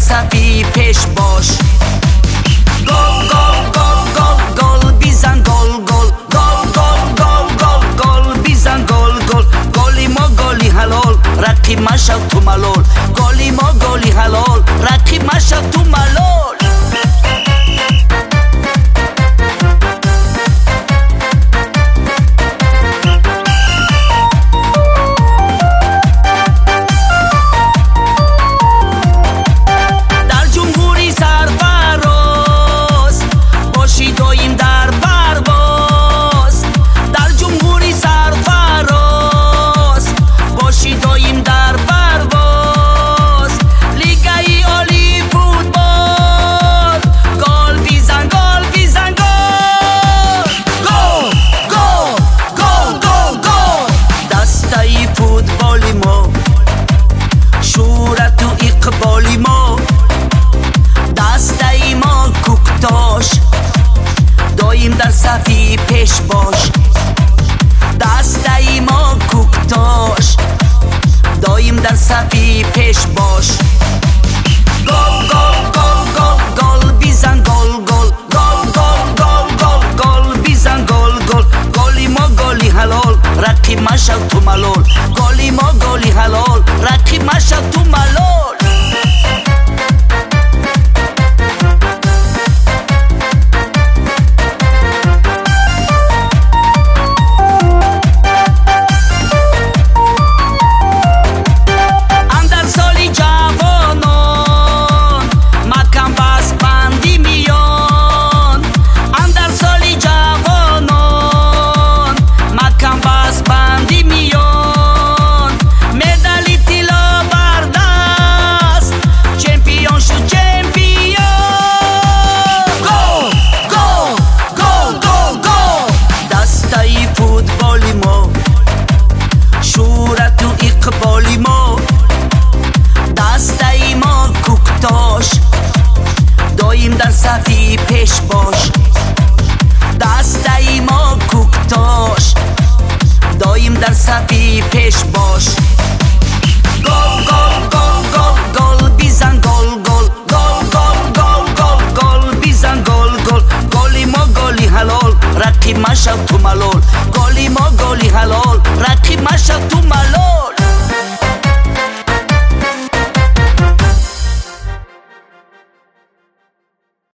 صفی پیش باش. گل گل گل گل گل بیزن گل گل گل گل گل گل گل بیزن گل گل. گلی ما گلی حلال رقیب مشو تو ملال. گلی ما گلی حلال رقیب مشو تو ملال. در صفی پیش باش. دستای ما کوکتاش دایم در صفی پیش باش. گل گل گل گل گل بیزن گل گل گل گل گل گل گل بیزن گل گل. گلی ما گلی حلال رقیب مشو تو ملال. گلی ما گلی حلال رقیب مشو تو ملال. در صفی پیش باش. دستای ما کوکتاش دایم در صفی پیش باش. گل گل گل گل گل بیزن گل گل گل گل گل گل گل بیزن گل گل. گلی ما گلی حلال رقیب مشو تو ملال. گلی ما گلی حلال رقیب مشو تو ملال.